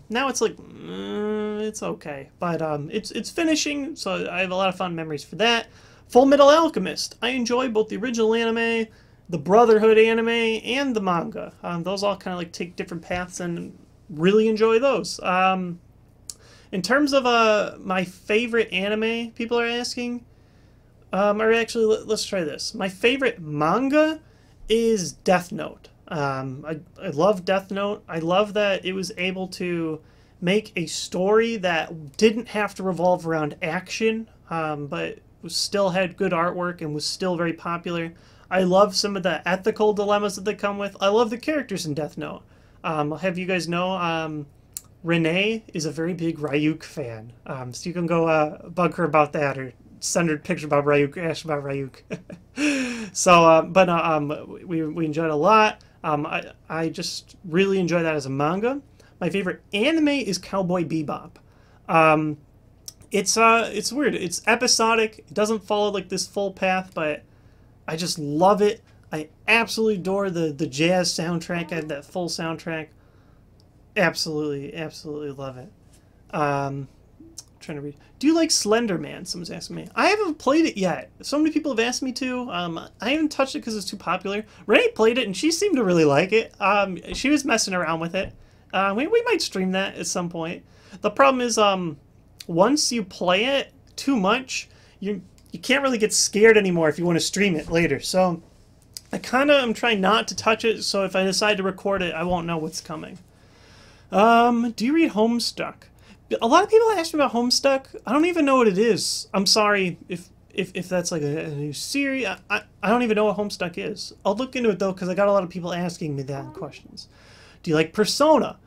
Now it's like, it's okay. But it's finishing, so I have a lot of fond memories for that. Full Metal Alchemist. I enjoy both the original anime, the Brotherhood anime, and the manga. Those all kind of like take different paths and really enjoy those. In terms of my favorite anime, people are asking, or actually, let's try this. My favorite manga is Death Note. I love Death Note. I love that it was able to make a story that didn't have to revolve around action, but still had good artwork and was still very popular. I love some of the ethical dilemmas that they come with. I love the characters in Death Note. I'll have you guys know, Renee is a very big Ryuk fan. So you can go bug her about that or send her a picture about Ryuk, ask about Ryuk. So, we enjoyed it a lot. I just really enjoy that as a manga. My favorite anime is Cowboy Bebop. It's weird. It's episodic. It doesn't follow like this full path, but I just love it. I absolutely adore the jazz soundtrack. I have that full soundtrack. Absolutely, absolutely love it. trying to read. Do you like Slender Man? Someone's asking me. I haven't played it yet. So many people have asked me to. I haven't touched it because it's too popular. Renee played it and she seemed to really like it. She was messing around with it. We might stream that at some point. The problem is, once you play it too much, you can't really get scared anymore if you want to stream it later. So I kind of am trying not to touch it. So if I decide to record it, I won't know what's coming. Do you read Homestuck? A lot of people ask me about Homestuck. I don't even know what it is. I'm sorry if that's like a new series. I don't even know what Homestuck is. I'll look into it though because I got a lot of people asking me that questions. Do you like Persona?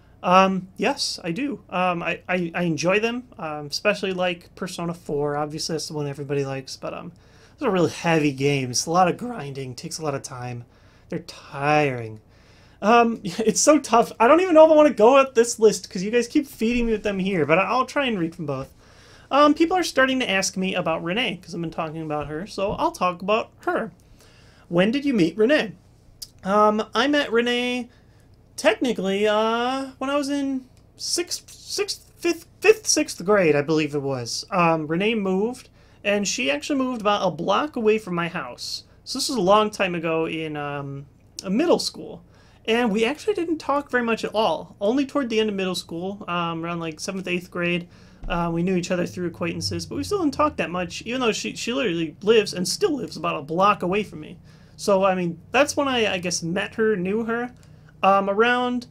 Yes, I do. I enjoy them, especially like Persona 4. Obviously, that's the one everybody likes. But those are really heavy games. A lot of grinding. Takes a lot of time. They're tiring. It's so tough. I don't even know if I want to go at this list because you guys keep feeding me with them here, but I'll try and read from both. People are starting to ask me about Renee because I've been talking about her, so I'll talk about her. When did you meet Renee? I met Renee technically when I was in fifth, sixth grade, I believe it was. Renee moved, and she actually moved about a block away from my house. So this was a long time ago in a middle school. And we actually didn't talk very much at all. Only toward the end of middle school, around like 7th, 8th grade, we knew each other through acquaintances, but we still didn't talk that much, even though she literally lives and still lives about a block away from me. So, I mean, that's when I guess, met her, knew her. Around,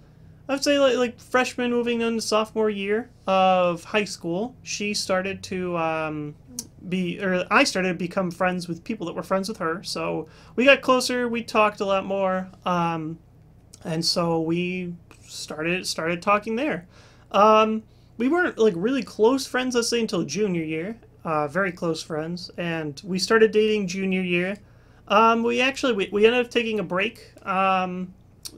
I would say, like freshman moving into sophomore year of high school, she started to I started to become friends with people that were friends with her. So we got closer, we talked a lot more. And so we started talking there. We weren't like really close friends, let's say, until junior year. Very close friends, and we started dating junior year. We ended up taking a break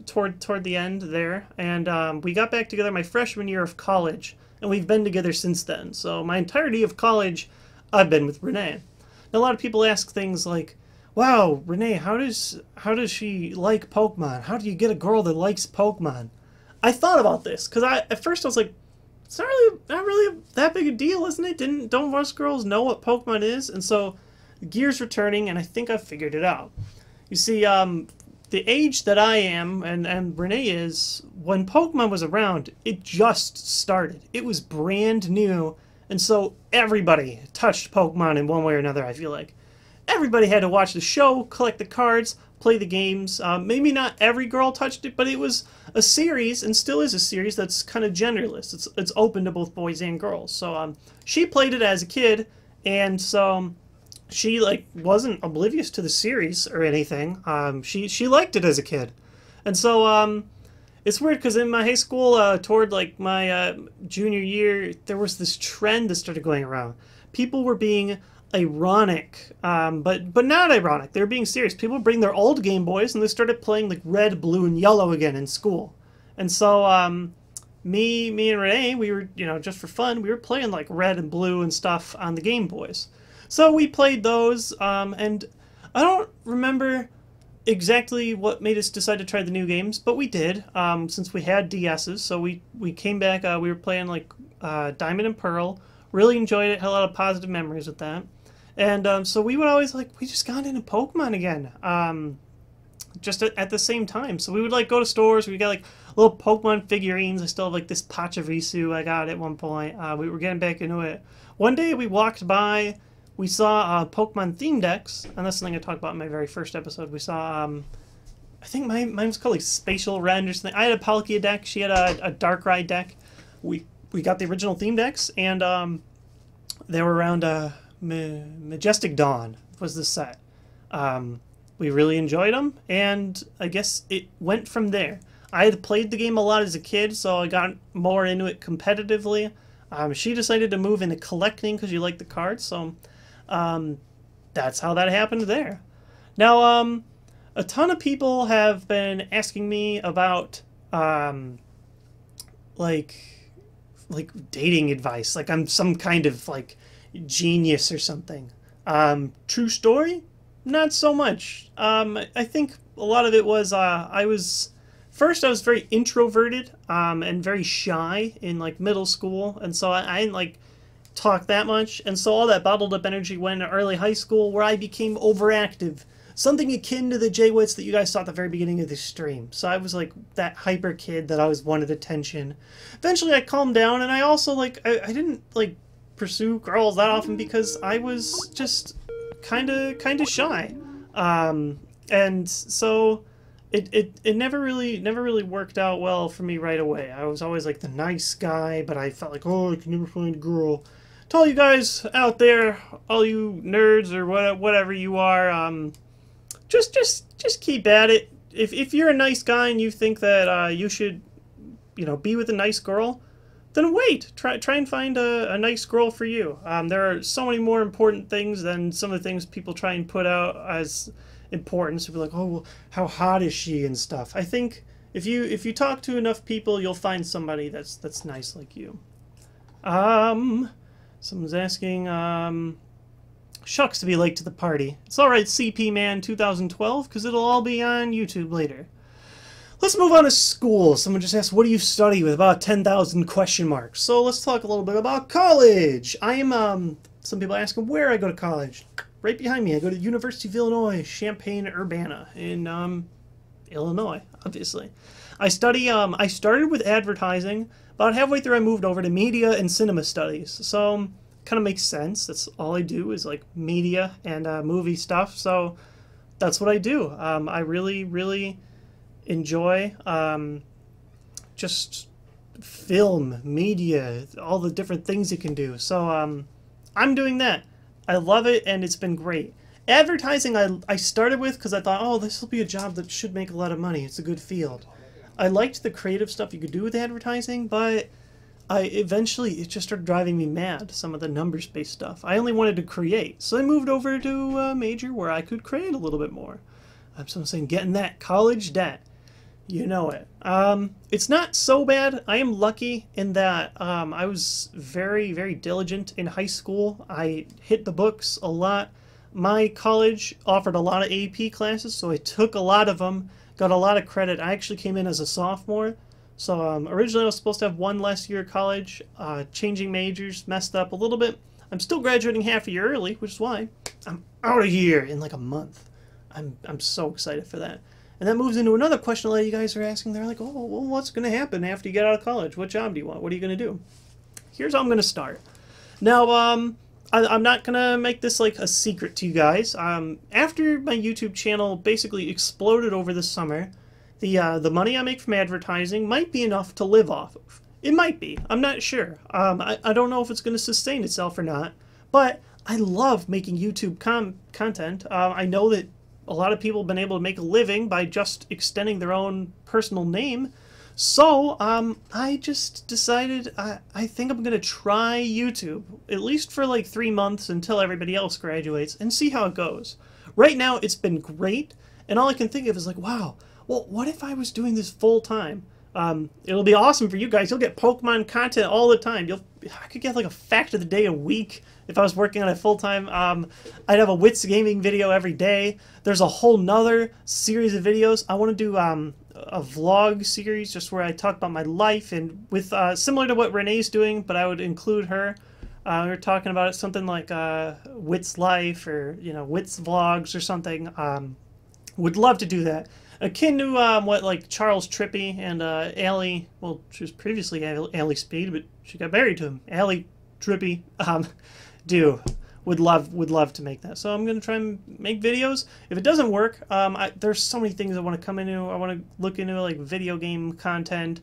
toward the end there, and we got back together my freshman year of college, and we've been together since then. So my entirety of college, I've been with Renee. Now, a lot of people ask things like, wow, Renee, how does she like Pokemon? How do you get a girl that likes Pokemon? I thought about this because at first I was like, it's not really that big a deal, isn't it? Don't most girls know what Pokemon is? And so the gears were turning, and I think I figured it out. You see, the age that I am and Renee is, when Pokemon was around, it just started. It was brand new, and so everybody touched Pokemon in one way or another, I feel like. Everybody had to watch the show, collect the cards, play the games. Maybe not every girl touched it, but it was a series, and still is a series, that's kind of genderless. It's open to both boys and girls. So she played it as a kid, and so she like wasn't oblivious to the series or anything. She liked it as a kid. And so it's weird because in my high school, toward like my junior year, there was this trend that started going around. People were being ironic, but not ironic. They were being serious. People bring their old Game Boys and they started playing like red, blue, and yellow again in school. And so me and Renee, we were, just for fun, we were playing like red and blue and stuff on the Game Boys. So we played those, and I don't remember exactly what made us decide to try the new games, but we did, since we had DSs. So we came back, we were playing like Diamond and Pearl. Really enjoyed it, had a lot of positive memories with that. And so we would always we just got into Pokemon again, just at the same time. So we would go to stores, we got little Pokemon figurines. I still have this Pachirisu I got at one point. We were getting back into it. One day we walked by, we saw Pokemon theme decks, and that's something I talked about in my very first episode. We saw, I think mine was called Spatial Rend or something. I had a Palkia deck, she had a Darkrai deck. We got the original theme decks, and they were around Majestic Dawn was the set. We really enjoyed them, and I guess it went from there. I had played the game a lot as a kid, so I got more into it competitively. She decided to move into collecting because she liked the cards, so that's how that happened there. Now, a ton of people have been asking me about dating advice, like I'm some kind of genius or something. True story? Not so much. I think a lot of it was I was very introverted and very shy in middle school, and so I didn't talk that much, and so all that bottled up energy went into early high school, where I became overactive. Something akin to the Jay-Wits that you guys saw at the very beginning of this stream. So I was like that hyper kid that always wanted attention. Eventually I calmed down, and I also like, I didn't like pursue girls that often because I was just kind of shy. And so it never really worked out well for me right away. I was always like the nice guy, but I felt like, oh, I can never find a girl. To all you guys out there, all you nerds or whatever you are, just keep at it. If you're a nice guy and you think that you should, be with a nice girl, then wait. Try and find a nice girl for you. There are so many more important things than some of the things people try and put out as important. So be like, oh, well, how hot is she and stuff. I think if you talk to enough people, you'll find somebody that's nice like you. Someone's asking, shucks to be late to the party. It's alright, CP Man 2012, because it'll all be on YouTube later. Let's move on to school. Someone just asked, what do you study, with about 10,000 question marks. So let's talk a little bit about college. I am, some people asking where I go to college. Right behind me, I go to University of Illinois, Champaign-Urbana in, Illinois, obviously. I started with advertising. About halfway through, I moved over to media and cinema studies. So, kind of makes sense. That's all I do is like media and movie stuff. So, that's what I do. I really, really enjoy just film, media, all the different things you can do. So, I'm doing that. I love it, and it's been great. Advertising, I started with because I thought, oh, this will be a job that should make a lot of money. It's a good field. I liked the creative stuff you could do with advertising, but it just started driving me mad, some of the numbers-based stuff. I only wanted to create, so I moved over to a major where I could create a little bit more. So I'm saying, getting that college debt. You know it. It's not so bad. I am lucky in that I was very, very diligent in high school. I hit the books a lot. My college offered a lot of AP classes, so I took a lot of them, got a lot of credit. I actually came in as a sophomore. So originally I was supposed to have one less year of college. Changing majors, messed up a little bit. I'm still graduating half a year early, which is why I'm out of here in like a month. I'm so excited for that. And that moves into another question a lot of you guys are asking. They're like, oh, well, what's going to happen after you get out of college? What job do you want? What are you going to do? Here's how I'm going to start. Now, I'm not going to make this like a secret to you guys. After my YouTube channel basically exploded over the summer, the money I make from advertising might be enough to live off of. It might be. I'm not sure. I don't know if it's going to sustain itself or not. But I love making YouTube content. I know that a lot of people have been able to make a living by just extending their own personal name. So, I just decided I think I'm going to try YouTube, at least for like 3 months until everybody else graduates, and see how it goes. Right now, it's been great, and all I can think of is like, wow, well, what if I was doing this full time? It'll be awesome for you guys. You'll get Pokemon content all the time. I could get like a fact of the day a week if I was working on it full time. I'd have a Wits Gaming video every day. There's a whole nother series of videos. I want to do a vlog series just where I talk about my life, and with similar to what Renee's doing, but I would include her. We were talking about it, something like Wits Life or Wits Vlogs or something. Would love to do that. Akin to what like Charles Trippy and Allie, well, she was previously Allie Speed, but she got married to him. Allie Trippy would love to make that. So I'm gonna try and make videos. If it doesn't work, there's so many things I want to come into. I want to look into like video game content.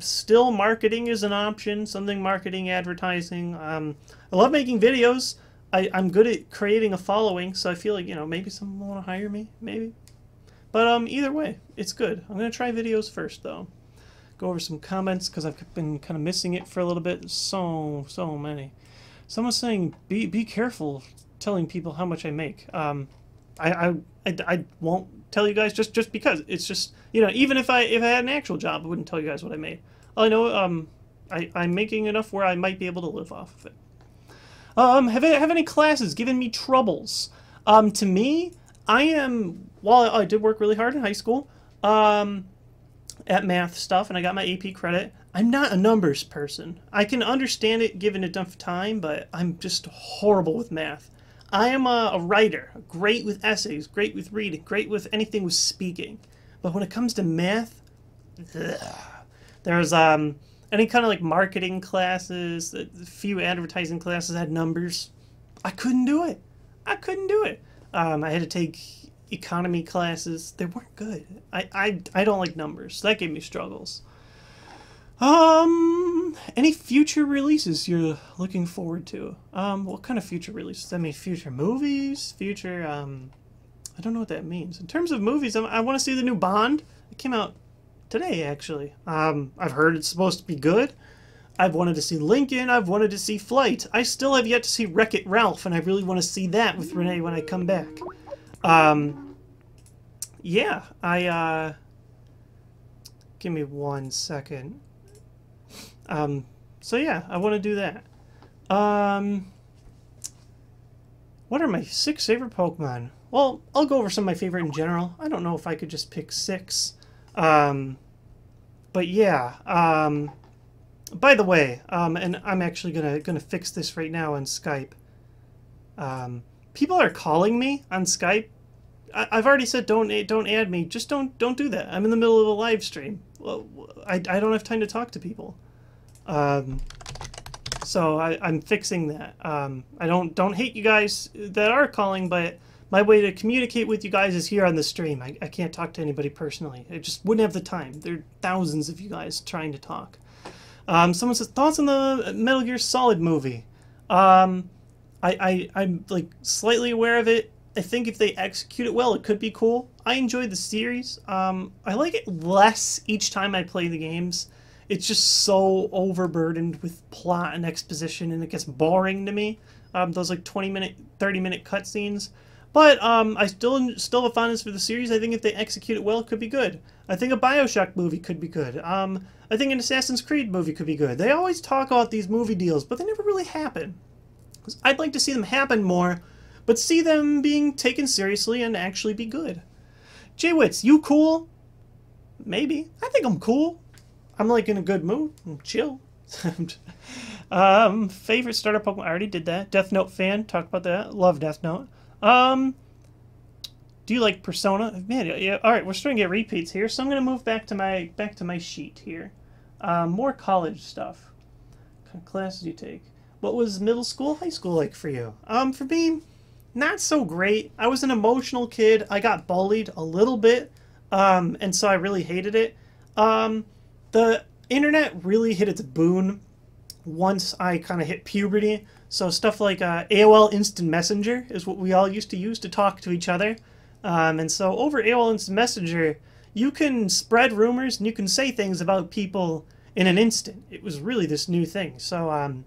Still, marketing is an option. Something marketing, advertising. I love making videos. I'm good at creating a following, so I feel like maybe someone will want to hire me, maybe. But either way, it's good. I'm gonna try videos first though. Go over some comments because I've been kind of missing it for a little bit. So many. Someone's saying be careful telling people how much I make. I won't tell you guys just because it's just even if I had an actual job, I wouldn't tell you guys what I made. All I know I'm making enough where I might be able to live off of it. Have any classes given me troubles? To me, while I did work really hard in high school, at math stuff, and I got my AP credit, I'm not a numbers person. I can understand it given enough time, but I'm just horrible with math. I am a writer, great with essays, great with reading, great with anything with speaking. But when it comes to math, ugh. There's any kind of like marketing classes, a few advertising classes had numbers. I couldn't do it. I couldn't do it. I had to take economy classes. They weren't good. I don't like numbers. So that gave me struggles. Any future releases you're looking forward to? What kind of future releases? I mean, future movies, future, I don't know what that means. In terms of movies, I want to see the new Bond. It came out today, actually. I've heard it's supposed to be good. I've wanted to see Lincoln. I've wanted to see Flight. I still have yet to see Wreck-It Ralph, and I really want to see that with Renee when I come back. Yeah, give me 1 second. So yeah, I want to do that. What are my 6 favorite Pokemon? Well, I'll go over some of my favorite in general. I don't know if I could just pick 6. But yeah, by the way, and I'm actually gonna fix this right now on Skype. People are calling me on Skype. I've already said don't add me. Just don't do that. I'm in the middle of a live stream. Well, I don't have time to talk to people. So I'm fixing that. I don't hate you guys that are calling, but my way to communicate with you guys is here on the stream. I can't talk to anybody personally. I just wouldn't have the time. There are thousands of you guys trying to talk. Someone says, thoughts on the Metal Gear Solid movie? I'm like slightly aware of it. I think if they execute it well, it could be cool. I enjoyed the series. I like it less each time I play the games. It's just so overburdened with plot and exposition, and it gets boring to me. Those like 20-minute, 30-minute cutscenes. But I still have a fondness for the series. I think if they execute it well, it could be good. I think a BioShock movie could be good. I think an Assassin's Creed movie could be good. They always talk about these movie deals, but they never really happen. I'd like to see them happen more, but see them being taken seriously and actually be good. J-Wits, you cool? Maybe. I think I'm cool. I'm like in a good mood. I'm chill. Favorite starter Pokemon? I already did that. Death Note fan. Talked about that. Love Death Note. Do you like Persona? Man, yeah. All right, we're starting to get repeats here, so I'm gonna move back to my sheet here. More college stuff. What kind of classes do you take? What was middle school, high school like for you? For me, not so great. I was an emotional kid. I got bullied a little bit, and so I really hated it. The internet really hit its boon once I kind of hit puberty. So stuff like AOL Instant Messenger is what we all used to use to talk to each other. And so over AOL Instant Messenger, you can spread rumors and you can say things about people in an instant. It was really this new thing. So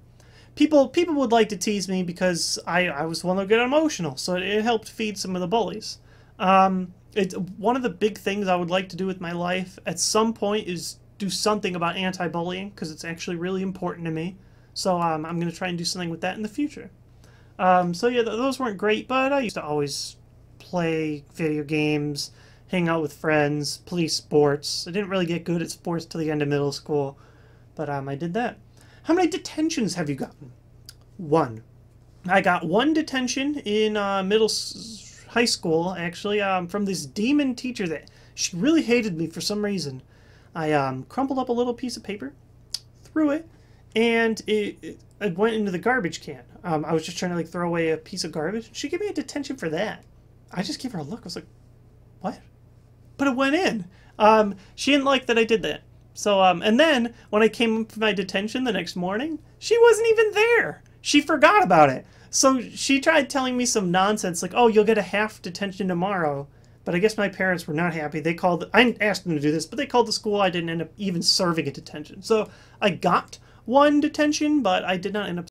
people would like to tease me because I was one that get emotional. So it helped feed some of the bullies. It's one of the big things I would like to do with my life at some point is do something about anti-bullying because it's actually really important to me. So I'm going to try and do something with that in the future. So yeah, those weren't great, but I used to always play video games, hang out with friends, play sports. I didn't really get good at sports till the end of middle school, but I did that. How many detentions have you gotten? 1. I got 1 detention in high school, actually, from this demon teacher that she really hated me for some reason. I crumpled up a little piece of paper, threw it, and it went into the garbage can. I was just trying to like throw away a piece of garbage. She gave me a detention for that. I just gave her a look. I was like, what? But it went in. She didn't like that I did that. So, and then when I came for my detention the next morning, she wasn't even there. She forgot about it. So she tried telling me some nonsense like, oh, you'll get a half detention tomorrow. But I guess my parents were not happy. They called, I asked them to do this, but they called the school. I didn't end up even serving a detention. So I got 1 detention, but I did not end up